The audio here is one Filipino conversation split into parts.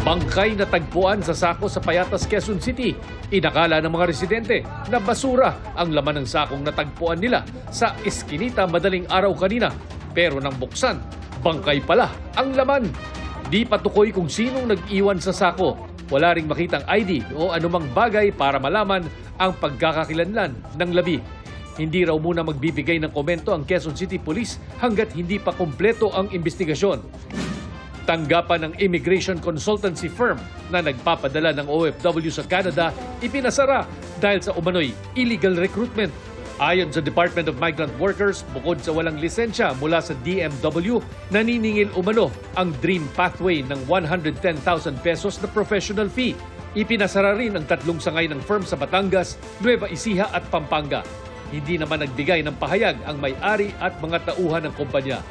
Bangkay na tagpuan sa sako sa Payatas, Quezon City. Inakala ng mga residente na basura ang laman ng sakong natagpuan nila sa Eskinita madaling araw kanina. Pero nang buksan, bangkay pala ang laman. Di patukoy kung sinong nag-iwan sa sako. Wala ring makitang ID o anumang bagay para malaman ang pagkakakilanlan ng labi. Hindi raw muna magbibigay ng komento ang Quezon City Police hanggat hindi pa kumpleto ang investigasyon. Tanggapan ng immigration consultancy firm na nagpapadala ng OFW sa Canada ipinasara dahil sa umano'y illegal recruitment. Ayon sa Department of Migrant Workers, bukod sa walang lisensya mula sa DMW, naniningil umano ang Dream Pathway ng 110,000 pesos na professional fee. Ipinasara rin ang 3 sangay ng firm sa Batangas, Nueva Ecija at Pampanga. Hindi naman nagbigay ng pahayag ang may-ari at mga tauhan ng kumpanya.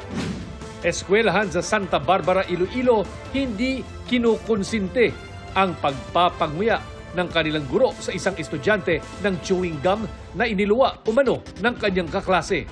Eskwelahan sa Santa Barbara, Iloilo, hindi kinukonsinte ang pagpapanguya ng kanilang guro sa isang estudyante ng chewing gum na iniluwa umano ng kanyang kaklase.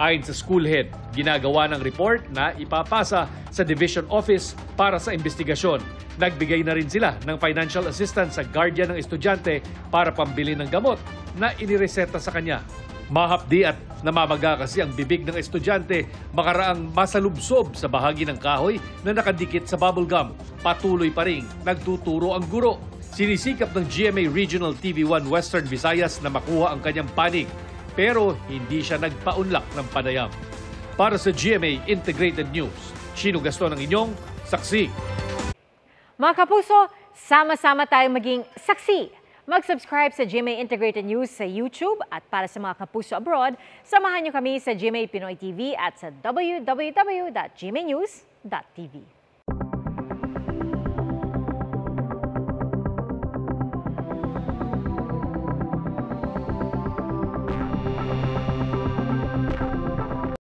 Ayon sa school head, ginagawa ng report na ipapasa sa division office para sa investigasyon. Nagbigay na rin sila ng financial assistance sa guardian ng estudyante para pambili ng gamot na inireseta sa kanya. Mahapdi at namamaga kasi ang bibig ng estudyante makaraang masalubsob sa bahagi ng kahoy na nakadikit sa bubble gum. Patuloy pa rin nagtuturo ang guro. Sinisikap ng GMA Regional TV1 Western Visayas na makuha ang kanyang panig, pero hindi siya nagpaunlak ng panayam. Para sa GMA Integrated News, Chino Gaston ang inyong saksi. Mga kapuso, sama-sama tayong maging saksi. Mag-subscribe sa GMA Integrated News sa YouTube at para sa mga kapuso abroad, samahan niyo kami sa GMA Pinoy TV at sa www.gmanews.tv.